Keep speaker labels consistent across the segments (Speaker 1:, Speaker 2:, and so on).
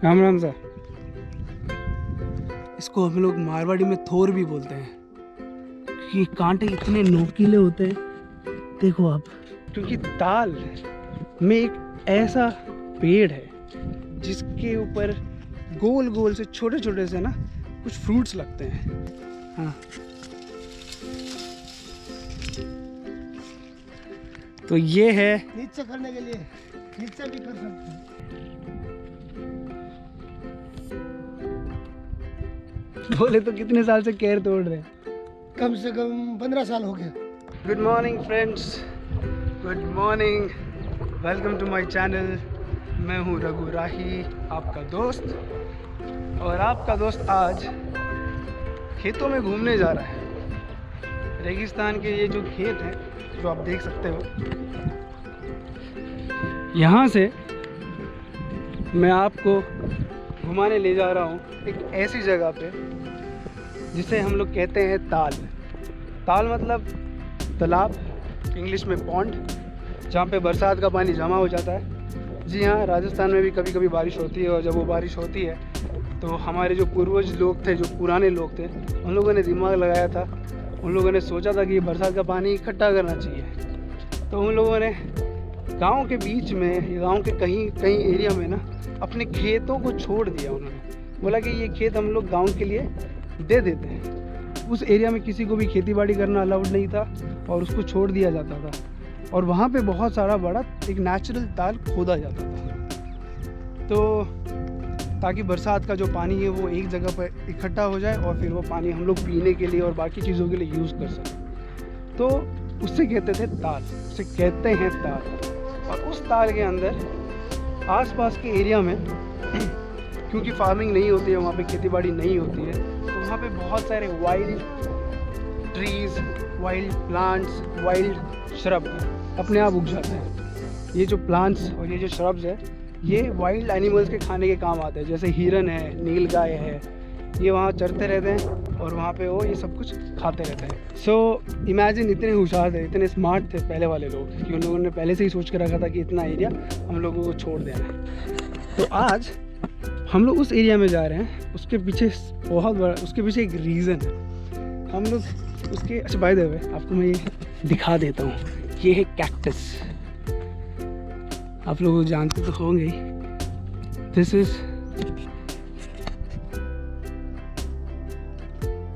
Speaker 1: राम राम सा। इसको हम लोग मारवाड़ी में थोर भी बोलते हैं। ये कांटे इतने नोकीले होते हैं, देखो आप। क्योंकि ताल में एक ऐसा पेड़ है जिसके ऊपर गोल गोल से छोटे छोटे से ना कुछ फ्रूट्स लगते हैं। हाँ, तो ये है
Speaker 2: नीचे करने के लिए नीचे भी कर सकते हैं।
Speaker 1: बोले तो कितने साल से केर तोड़ रहे हैं?
Speaker 2: कम से कम 15 साल हो गया।
Speaker 1: Good morning friends, good morning, welcome to my channel. मैं हूँ रघु राही, आपका दोस्त। और आपका दोस्त आज खेतों में घूमने जा रहा है। रेगिस्तान के ये जो खेत हैं, जो आप देख सकते हो, यहाँ से मैं आपको घुमाने ले जा रहा हूँ एक ऐसी जगह पे जिसे हम लोग कहते हैं ताल। ताल मतलब तालाब, इंग्लिश में पॉन्ड, जहाँ पे बरसात का पानी जमा हो जाता है। जी हाँ, राजस्थान में भी कभी कभी बारिश होती है। और जब वो बारिश होती है तो हमारे जो पूर्वज लोग थे, जो पुराने लोग थे, उन लोगों ने दिमाग लगाया था। उन लोगों ने सोचा था कि ये बरसात का पानी इकट्ठा करना चाहिए। तो उन लोगों ने गांव के बीच में, गांव के कहीं कहीं एरिया में ना अपने खेतों को छोड़ दिया। उन्होंने बोला कि ये खेत हम लोग गांव के लिए दे देते हैं। उस एरिया में किसी को भी खेती बाड़ी करना अलाउड नहीं था और उसको छोड़ दिया जाता था। और वहाँ पे बहुत सारा बड़ा एक नेचुरल ताल खोदा जाता था, तो ताकि बरसात का जो पानी है वो एक जगह पर इकट्ठा हो जाए और फिर वो पानी हम लोग पीने के लिए और बाकी चीज़ों के लिए यूज़ कर सकें। तो उससे कहते थे ताल, उसे कहते हैं ताल। और उस ताल के अंदर आसपास के एरिया में क्योंकि फार्मिंग नहीं होती है, वहाँ पे खेतीबाड़ी नहीं होती है, तो वहाँ पे बहुत सारे wild trees, wild plants, wild shrub अपने आप उग जाते हैं। ये जो प्लांट्स और ये जो श्रब्स है, ये वाइल्ड एनिमल्स के खाने के काम आते हैं। जैसे हिरन है, नीलगाय है, ये वहाँ चरते रहते हैं और वहाँ पे वो ये सब कुछ खाते रहते हैं। सो इमेजिन, इतने होशियार थे, इतने स्मार्ट थे पहले वाले लोग कि उन लोगों ने पहले से ही सोच के रखा था कि इतना एरिया हम लोगों को छोड़ देना है। तो आज हम लोग उस एरिया में जा रहे हैं। उसके पीछे बहुत बड़ा, उसके पीछे एक रीज़न है। हम लोग उसके, अच्छा बाय द वे आपको मैं ये दिखा देता हूँ। ये है कैक्टस, आप लोग जानते तो होंगे ही। दिस इज़,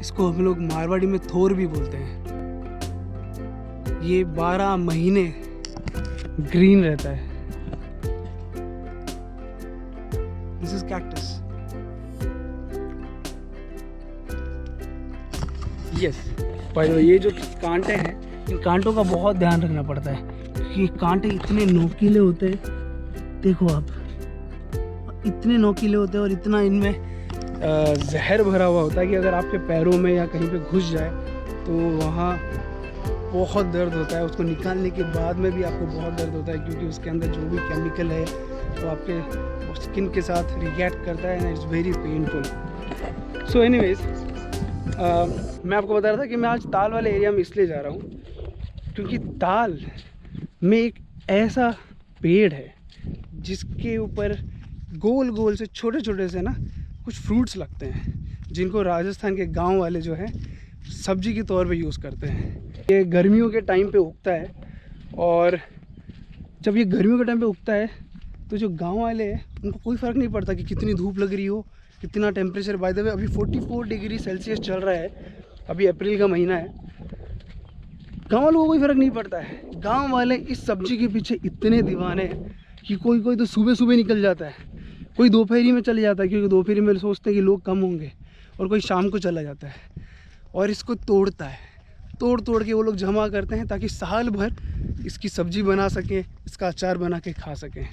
Speaker 1: इसको हम लोग मारवाड़ी में थोर भी बोलते हैं। ये 12 महीने ग्रीन रहता है। This is cactus. यस, पर ये जो कांटे हैं, इन कांटों का बहुत ध्यान रखना पड़ता है क्योंकि ये कांटे इतने नोकीले होते हैं, देखो आप, इतने नोकीले होते हैं और इतना इनमें जहर भरा हुआ होता है कि अगर आपके पैरों में या कहीं पे घुस जाए तो वहाँ बहुत दर्द होता है। उसको निकालने के बाद में भी आपको बहुत दर्द होता है क्योंकि उसके अंदर जो भी केमिकल है वो आपके स्किन के साथ रिएक्ट करता है and it's very painful. So anyways, मैं आपको बता रहा था कि मैं आज ताल वाले एरिया में इसलिए जा रहा हूँ क्योंकि ताल में एक ऐसा पेड़ है जिसके ऊपर गोल गोल से छोटे छोटे से ना कुछ फ्रूट्स लगते हैं, जिनको राजस्थान के गांव वाले जो है सब्जी के तौर पे यूज़ करते हैं। ये गर्मियों के टाइम पे उगता है और जब ये गर्मियों के टाइम पे उगता है तो जो गांव वाले हैं उनको कोई फ़र्क नहीं पड़ता कि कितनी धूप लग रही हो, कितना टेम्परेचर। बाय द वे अभी 44 डिग्री सेल्सियस चल रहा है, अभी अप्रैल का महीना है। गाँव वालों को कोई फ़र्क नहीं पड़ता है। गाँव वाले इस सब्जी के पीछे इतने दीवाने हैं कि कोई तो सुबह सुबह निकल जाता है, कोई दोपहरी में चले जाता है क्योंकि दोपहरी में सोचते हैं कि लोग कम होंगे, और कोई शाम को चला जाता है और इसको तोड़ता है। तोड़ के वो लोग जमा करते हैं ताकि साल भर इसकी सब्जी बना सकें, इसका अचार बना के खा सकें।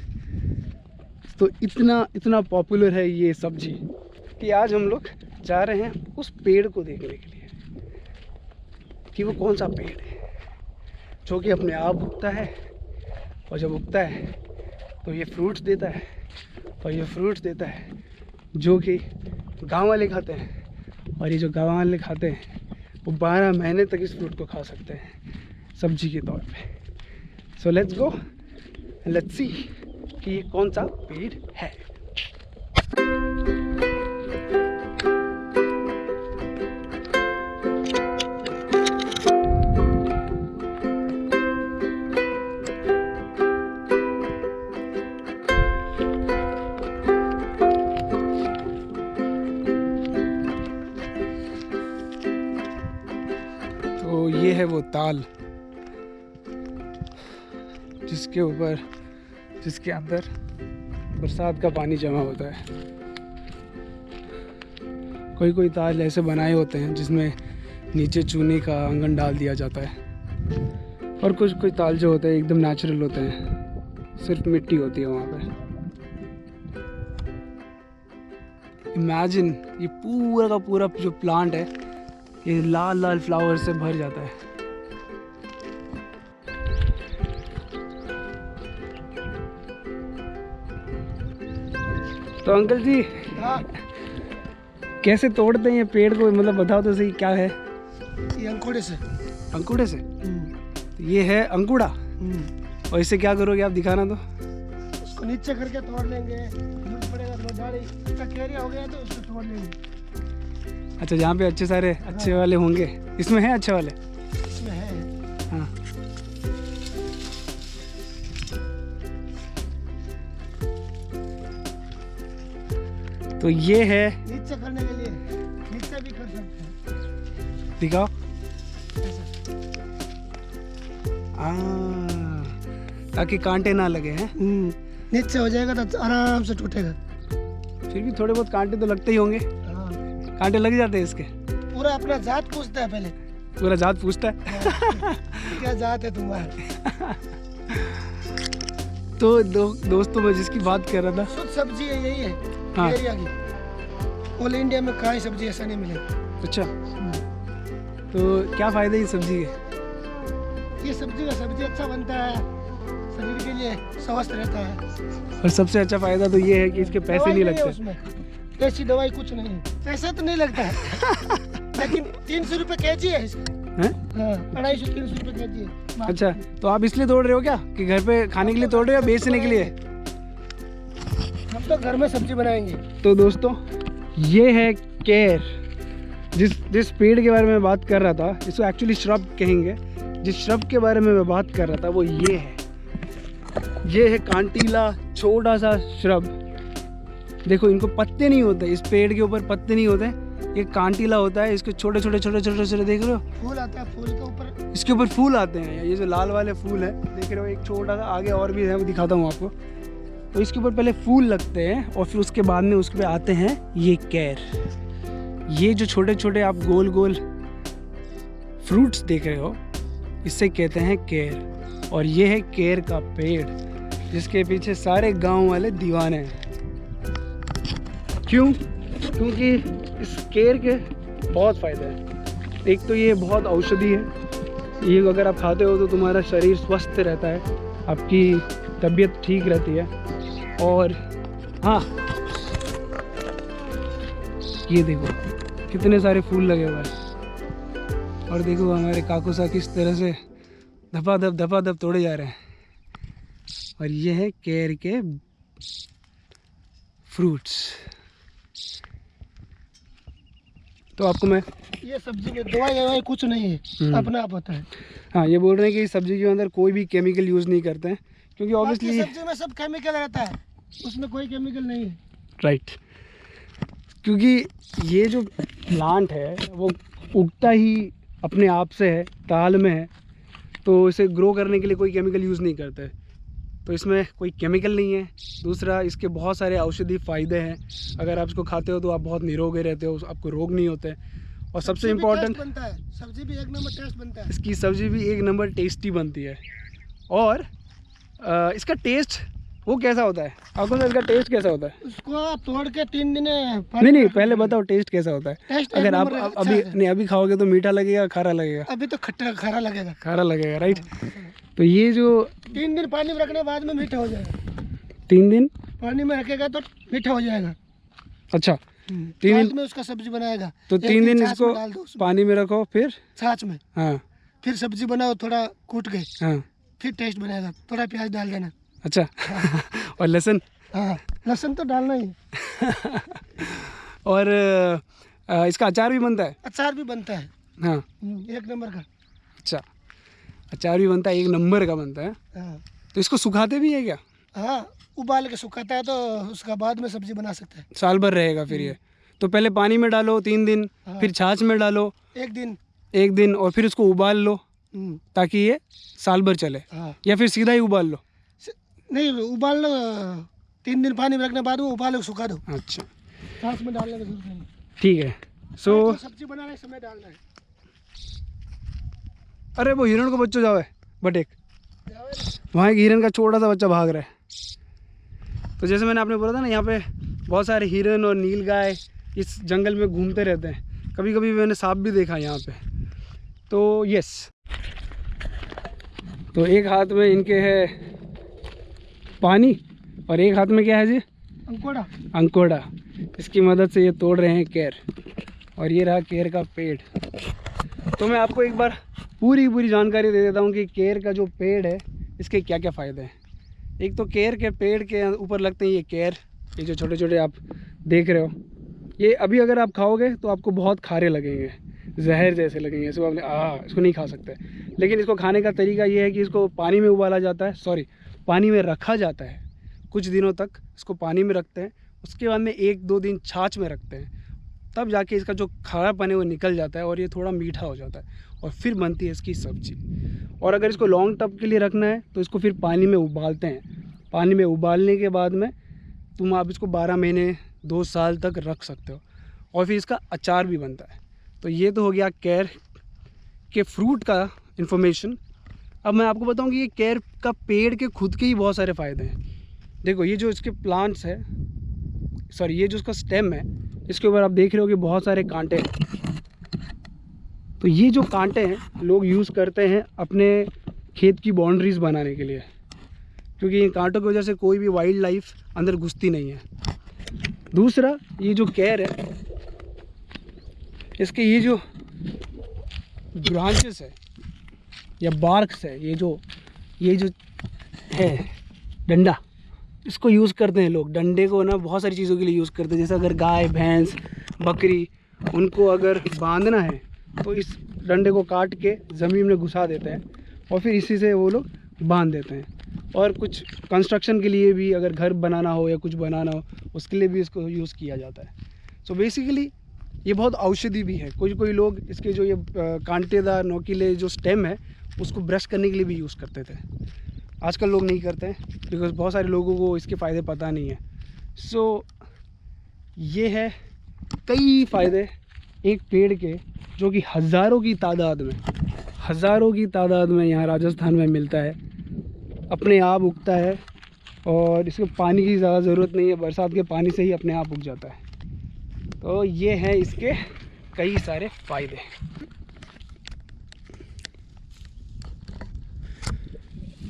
Speaker 1: तो इतना पॉपुलर है ये सब्जी कि आज हम लोग जा रहे हैं उस पेड़ को देखने के लिए कि वो कौन सा पेड़ है जो कि अपने आप उगता है, और जब उगता है तो ये फ्रूट्स देता है, और ये फ्रूट्स देता है जो कि गांव वाले खाते हैं। और ये जो गांव वाले खाते हैं वो 12 महीने तक इस फ्रूट को खा सकते हैं सब्जी के तौर पे। So let's go, let's see कि ये कौन सा पेड़ है। है वो ताल जिसके अंदर बरसात का पानी जमा होता है। कोई ताल ऐसे बनाए होते हैं जिसमें नीचे चूने का आंगन डाल दिया जाता है, और कुछ ताल जो होते हैं एकदम नेचुरल होते हैं, सिर्फ मिट्टी होती है वहाँ पे। इमेजिन ये पूरा का पूरा जो प्लांट है ये लाल लाल फ्लावर से भर जाता है। तो अंकल जी
Speaker 2: हाँ,
Speaker 1: कैसे तोड़ते हैं ये पेड़ को, मतलब बताओ तो सही क्या है।
Speaker 2: ये अंकुड़े से।
Speaker 1: अंकुड़े से? तो ये है अंकुड़ा, और इससे क्या करोगे आप, दिखाना तो।
Speaker 2: उसको नीचे करके तोड़ लेंगे, दूर पड़ेगा तो डाली इसका केरिया हो गया तो उसको तोड़ लेंगे।
Speaker 1: अच्छा, जहाँ पे अच्छे वाले होंगे, इसमें है अच्छे वाले?
Speaker 2: इसमें है।
Speaker 1: हाँ, तो ये है,
Speaker 2: नीचे करने के लिए नीचे भी कर सकते हैं।
Speaker 1: दिखाओ।
Speaker 2: ऐसा।
Speaker 1: ताकि कांटे ना लगे हैं।
Speaker 2: नीचे हो जाएगा तो आराम से टूटेगा।
Speaker 1: फिर भी थोड़े बहुत कांटे तो लगते ही होंगे।
Speaker 2: हाँ।
Speaker 1: कांटे लग जाते हैं इसके?
Speaker 2: पूरा अपना जात पूछता है पहले।
Speaker 1: पूरा जात पूछता है?
Speaker 2: क्या जात है तुम्हारा?
Speaker 1: तो दोस्तों मैं जिसकी बात कर रहा था,
Speaker 2: शुद्ध सब्जी है, यही है।
Speaker 1: हाँ।
Speaker 2: केरिया की। ऑल इंडिया में कहीं सब्जी ऐसा नहीं मिलेगा।
Speaker 1: अच्छा, तो क्या फायदे इस सब्जी के?
Speaker 2: ये सब्जी अच्छा बनता है, शरीर के लिए स्वस्थ रहता है।
Speaker 1: और सबसे अच्छा फायदा तो ये है कि इसके पैसे नहीं लगते।
Speaker 2: उसमें ऐसी दवाई कुछ नहीं है, पैसा तो नहीं लगता है। लेकिन 300 रुपये केजी है इसका।
Speaker 1: हैं?
Speaker 2: हाँ, 250-300 रुपये केजी है।
Speaker 1: अच्छा, तो आप इसलिए तोड़ रहे हो क्या, कि घर पे खाने के लिए तोड़ रहे हो या बेचने के लिए?
Speaker 2: हम तो घर में सब्जी बनाएंगे।
Speaker 1: तो दोस्तों ये है केर, जिस पेड़ के बारे में बात कर रहा था, इसको एक्चुअली श्रब कहेंगे। जिस श्रब के बारे में मैं बात कर रहा था वो ये है कांटीला छोटा सा श्रब। देखो, इनको पत्ते नहीं होते, इस पेड़ के ऊपर पत्ते नहीं होते, ये कांटीला होता है। इसके छोटे छोटे देख रहे हो,
Speaker 2: फूल आता है, फूल के ऊपर
Speaker 1: इसके ऊपर फूल आते हैं। ये जो लाल वाले फूल है देख रहे हो, एक छोटा सा आगे और भी है, वो दिखाता हूँ आपको। तो इसके ऊपर पहले फूल लगते हैं और फिर उसके बाद में उसके पे आते हैं ये कैर। ये जो छोटे छोटे आप गोल गोल फ्रूट्स देख रहे हो, इससे कहते हैं केर। और ये है केर का पेड़, जिसके पीछे सारे गांव वाले दीवाने हैं। क्यों? क्योंकि इस केर के बहुत फ़ायदे हैं। एक तो ये बहुत औषधि है, ये अगर आप खाते हो तो तुम्हारा शरीर स्वस्थ रहता है, आपकी तबीयत ठीक रहती है। और हाँ, ये देखो कितने सारे फूल लगे हुए हैं, और देखो हमारे काकूसा किस तरह से धपाधप तोड़े जा रहे हैं। और ये है केर के फ्रूट्स। तो आपको मैं,
Speaker 2: ये सब्जी में दवाई कुछ नहीं है, अपना आप होता है।
Speaker 1: हाँ, ये बोल रहे हैं कि इस सब्जी के अंदर कोई भी केमिकल यूज़ नहीं करते हैं, क्योंकि ऑब्वियसली
Speaker 2: सब्जी में सब केमिकल रहता है, उसमें कोई केमिकल नहीं है।
Speaker 1: राइट, क्योंकि ये जो प्लांट है वो उगता ही अपने आप से है, ताल में है, तो इसे ग्रो करने के लिए कोई केमिकल यूज़ नहीं करते हैं। तो इसमें कोई केमिकल नहीं है। दूसरा, इसके बहुत सारे औषधि फ़ायदे हैं। अगर आप इसको खाते हो तो आप बहुत निरोगी रहते हो, आपको रोग नहीं होते। और सबसे इम्पोर्टेंट,
Speaker 2: बनता है सब्जी भी एक नंबर टेस्ट बनता है।
Speaker 1: इसकी सब्जी भी एक नंबर टेस्टी बनती है। और इसका टेस्ट वो कैसा होता है, आपको इसका टेस्ट कैसा होता है?
Speaker 2: उसको आप तोड़ के 3 दिन
Speaker 1: नहीं, पहले बताओ टेस्ट कैसा होता है।
Speaker 2: टेस्ट
Speaker 1: अगर आप अभी खाओगे तो मीठा लगेगा, खारा लगेगा?
Speaker 2: अभी तो खट्टा खारा लगेगा।
Speaker 1: खारा लगेगा, राइट। तो ये जो
Speaker 2: 3 दिन पानी में रखने बाद में मीठा हो जाएगा।
Speaker 1: 3 दिन
Speaker 2: पानी में रखेगा तो मीठा हो जाएगा।
Speaker 1: अच्छा, 3
Speaker 2: बाद
Speaker 1: दिन
Speaker 2: में उसका सब्जी बनाएगा।
Speaker 1: तो 3 दिन
Speaker 2: छाछ
Speaker 1: इसको
Speaker 2: में डाल दो उसमें।
Speaker 1: पानी में रखो, फिर
Speaker 2: छाछ में,
Speaker 1: हाँ,
Speaker 2: फिर सब्जी बनाओ, थोड़ा कूट के,
Speaker 1: हाँ,
Speaker 2: फिर टेस्ट बनेगा। थोड़ा प्याज डाल देना।
Speaker 1: अच्छा। और लहसुन?
Speaker 2: हाँ, लहसुन तो डालना ही।
Speaker 1: और इसका अचार भी बनता है?
Speaker 2: अचार भी बनता है।
Speaker 1: हाँ,
Speaker 2: 1 नंबर का।
Speaker 1: अच्छा, अचार भी बनता है, 1 नंबर का बनता है।
Speaker 2: हाँ,
Speaker 1: तो इसको सुखाते भी है क्या?
Speaker 2: हाँ, उबाल के सुखाता है तो उसका बाद में सब्जी बना सकते हैं।
Speaker 1: साल भर रहेगा फिर ये? तो पहले पानी में डालो 3 दिन,
Speaker 2: हाँ।
Speaker 1: फिर छाछ में डालो
Speaker 2: 1 दिन,
Speaker 1: 1 दिन, और फिर उसको उबाल लो ताकि ये साल भर चले,
Speaker 2: हाँ
Speaker 1: या फिर सीधा ही उबाल लो?
Speaker 2: नहीं, उबाल लो, 3 दिन पानी में रखने बाद वो उबाल के सुखा दो,
Speaker 1: अच्छा
Speaker 2: छाछ में डालने का जरूरत नहीं।
Speaker 1: ठीक है। सो
Speaker 2: सब्जी बनाने के समय डालना है।
Speaker 1: अरे वो हिरण को बच्चों जावे बटेक, वहाँ एक हिरण का छोटा सा बच्चा भाग रहा है। तो जैसे मैंने आपने बोला था ना, यहाँ पे बहुत सारे हिरण और नीलगाय इस जंगल में घूमते रहते हैं। कभी कभी मैंने सांप भी देखा यहाँ पे। तो यस, तो एक हाथ में इनके है पानी और एक हाथ में क्या है जी?
Speaker 2: अंकोड़ा।
Speaker 1: अंकोड़ा। इसकी मदद से ये तोड़ रहे हैं केर, और ये रहा केर का पेड़। तो मैं आपको एक बार पूरी जानकारी दे देता हूँ कि केर का जो पेड़ है इसके क्या क्या फ़ायदे हैं। एक तो केर के पेड़ के ऊपर लगते हैं ये केर, ये जो छोटे छोटे आप देख रहे हो, ये अभी अगर आप खाओगे तो आपको बहुत खारे लगेंगे, जहर जैसे लगेंगे, इसको आप इसको नहीं खा सकते। लेकिन इसको खाने का तरीका ये है कि इसको पानी में उबाला जाता है, पानी में रखा जाता है, कुछ दिनों तक इसको पानी में रखते हैं, उसके बाद में 1-2 दिन छाछ में रखते हैं, तब जाके इसका जो खारापन है वो निकल जाता है और ये थोड़ा मीठा हो जाता है, और फिर बनती है इसकी सब्ज़ी। और अगर इसको लॉन्ग टर्म के लिए रखना है तो इसको फिर पानी में उबालते हैं। पानी में उबालने के बाद में आप इसको 12 महीने 2 साल तक रख सकते हो, और फिर इसका अचार भी बनता है। तो ये तो हो गया केर के फ्रूट का इन्फॉर्मेशन। अब मैं आपको बताऊं कि ये केर का पेड़ के खुद के ही बहुत सारे फ़ायदे हैं। देखो ये जो इसके प्लांट्स है, ये जो इसका स्टेम है, इसके ऊपर आप देख रहे हो कि बहुत सारे कांटे हैं। तो ये जो कांटे हैं लोग यूज़ करते हैं अपने खेत की बाउंड्रीज़ बनाने के लिए, क्योंकि इन कांटों की वजह से कोई भी वाइल्ड लाइफ अंदर घुसती नहीं है। दूसरा, ये जो केर है, इसके ये जो ब्रांचेस है या बार्क्स है, ये जो है डंडा, इसको यूज़ करते हैं लोग। डंडे को ना बहुत सारी चीज़ों के लिए यूज़ करते हैं। जैसे अगर गाय भैंस बकरी, उनको अगर बांधना है तो इस डंडे को काट के ज़मीन में घुसा देते हैं और फिर इसी से वो लोग बांध देते हैं। और कुछ कंस्ट्रक्शन के लिए भी, अगर घर बनाना हो या कुछ बनाना हो, उसके लिए भी इसको यूज़ किया जाता है। सो बेसिकली ये बहुत औषधि भी है। कोई लोग इसके जो ये कांटेदार नोकीले जो स्टेम है उसको ब्रश करने के लिए भी यूज़ करते थे। आजकल लोग नहीं करते हैं बिकॉज़ बहुत सारे लोगों को इसके फ़ायदे पता नहीं है। सो ये है कई फ़ायदे एक पेड़ के, जो कि हज़ारों की तादाद में यहाँ राजस्थान में मिलता है। अपने आप उगता है और इसको पानी की ज़्यादा ज़रूरत नहीं है, बरसात के पानी से ही अपने आप उग जाता है। तो ये है इसके कई सारे फ़ायदे।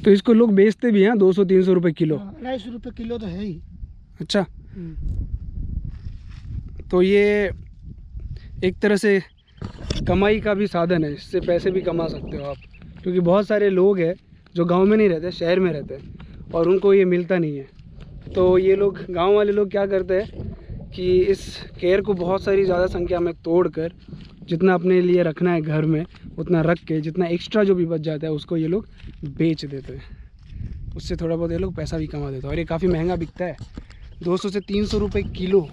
Speaker 1: तो इसको लोग बेचते भी हैं 200-300 रुपये किलो।
Speaker 2: 250 रुपये किलो तो है ही।
Speaker 1: अच्छा, तो ये एक तरह से कमाई का भी साधन है, इससे पैसे भी कमा सकते हो आप। क्योंकि बहुत सारे लोग हैं जो गांव में नहीं रहते, शहर में रहते हैं और उनको ये मिलता नहीं है। तो ये लोग, गांव वाले लोग क्या करते हैं कि इस केर को बहुत सारी ज़्यादा संख्या में तोड़कर, जितना अपने लिए रखना है घर में उतना रख के, जितना एक्स्ट्रा जो भी बच जाता है उसको ये लोग बेच देते हैं। उससे थोड़ा बहुत ये लोग पैसा भी कमा देते हैं और ये काफ़ी महंगा बिकता है, 200 से 300 रुपये किलो।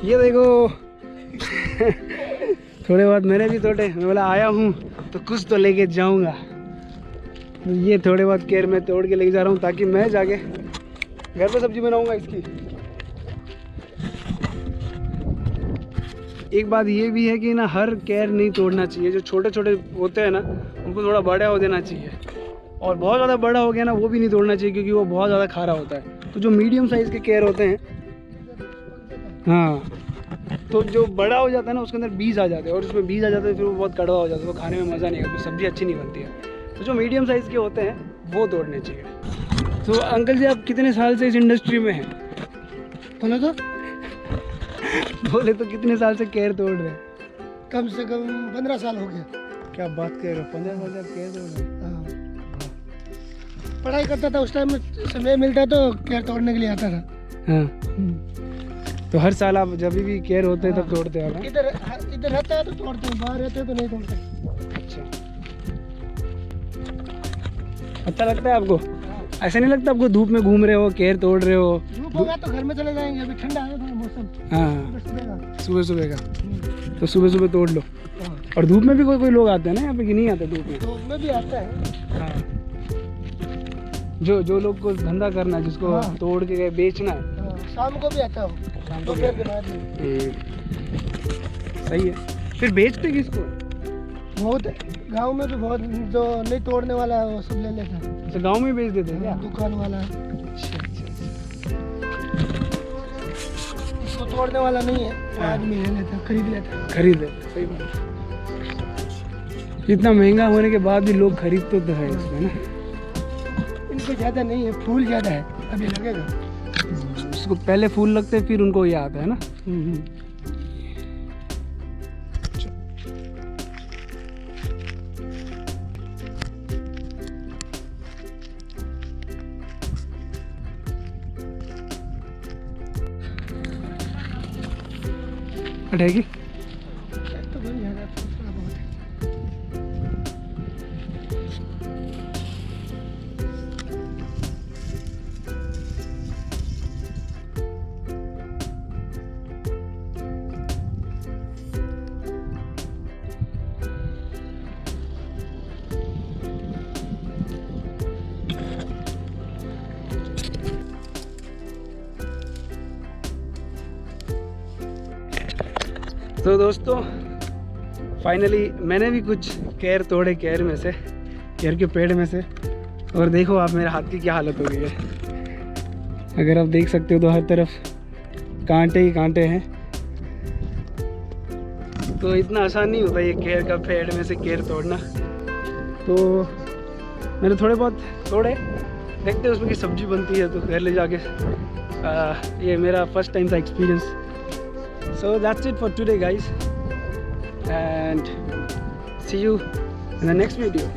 Speaker 1: ये देखो थोड़े बहुत मैंने भी तोड़े। मैं बोला आया हूँ तो कुछ तो लेके जाऊँगा। तो ये थोड़े बहुत केर मैं तोड़ के लेके जा रहा हूँ ताकि मैं जाके घर पे सब्जी बनाऊँगा इसकी। एक बात ये भी है कि ना, हर केर नहीं तोड़ना चाहिए। जो छोटे छोटे होते हैं ना, उनको थोड़ा बड़ा हो देना चाहिए, और बहुत ज़्यादा बड़ा हो गया ना वो भी नहीं तोड़ना चाहिए क्योंकि वो बहुत ज़्यादा खारा होता है। तो जो मीडियम साइज़ के केर होते हैं, हाँ, तो जो बड़ा हो जाता है ना उसके अंदर बीज आ जाते हैं, और उसमें बीज आ जाते हैं फिर वो बहुत कड़वा हो जाता है, तो खाने में मज़ा नहीं आता, फिर सब्ज़ी अच्छी नहीं बनती है। तो जो मीडियम साइज़ के होते हैं वो तोड़ने चाहिए। तो अंकल जी, आप कितने साल से इस इंडस्ट्री में हैं? बोले तो कितने साल से केर तोड़ रहे हैं?
Speaker 2: कम से कम 15 साल हो गया।
Speaker 1: क्या बात कर रहे हो, 15 साल से आप केर तोड़ रहे हैं?
Speaker 2: पढ़ाई करता था उस टाइम में समय मिलता तो केर तोड़ने के लिए आता था।
Speaker 1: हाँ, तो हर साल आप जब भी केयर होते हैं तब तोड़ते हो?
Speaker 2: इधर इधर रहता है तो तोड़ते हैं, बाहर रहते हैं तो नहीं तोड़ते।
Speaker 1: अच्छा, अच्छा लगता है आपको? ऐसा नहीं लगता आपको धूप में घूम रहे हो, केयर तोड़ रहे हो?
Speaker 2: धूप होगा तो घर में चले जाएंगे, अभी ठंडा है थोड़ा मौसम।
Speaker 1: हाँ,
Speaker 2: सुबह का।
Speaker 1: सुबह का, तो सुबह सुबह तोड़ लो।
Speaker 2: हाँ।
Speaker 1: और धूप में भी कोई कोई लोग आते हैं ना यहाँ पे, कि नहीं आते धूप में?
Speaker 2: धूप में भी आता है।
Speaker 1: हाँ, जो लोग को धंधा करना है, जिसको
Speaker 2: हाँ।
Speaker 1: तोड़ के बेचना है,
Speaker 2: हाँ, शाम को भी आता हो,
Speaker 1: शाम को
Speaker 2: दोपहर के बाद में।
Speaker 1: सही है। फिर बेचते किसको?
Speaker 2: बहुत गांव में भी बहुत, जो नहीं तोड़ने वाला है वो सब ले लेता है।
Speaker 1: अच्छा, गाँव में बेच देते हैं क्या?
Speaker 2: दुकान वाला।
Speaker 1: अच्छा अच्छा अच्छा।
Speaker 2: इसको तोड़ने वाला नहीं है, वो आदमी ले लेता है, खरीद लेता है।
Speaker 1: खरीद लेते, सही बात। इतना महंगा होने के बाद भी लोग खरीदते तो है इसमें ना।
Speaker 2: इनको ज़्यादा नहीं है, फूल ज़्यादा है, अभी लगेगा।
Speaker 1: उसको पहले फूल लगते हैं, फिर उनको ये आता है ना। हटेगी
Speaker 2: तो बन जाएगा, थोड़ा बहुत है।
Speaker 1: तो दोस्तों, फाइनली मैंने भी कुछ केर तोड़े, केर में से, केर के पेड़ में से। और देखो आप, मेरे हाथ की क्या हालत हो गई है। अगर आप देख सकते हो तो हर तरफ कांटे ही कांटे हैं। तो इतना आसान नहीं होता ये केर का पेड़ में से केर तोड़ना। तो मैंने थोड़े बहुत तोड़े, देखते हैं उसमें की सब्जी बनती है तो घर ले जाके। ये मेरा फर्स्ट टाइम था experience. So that's it for today guys, and see you in the next video.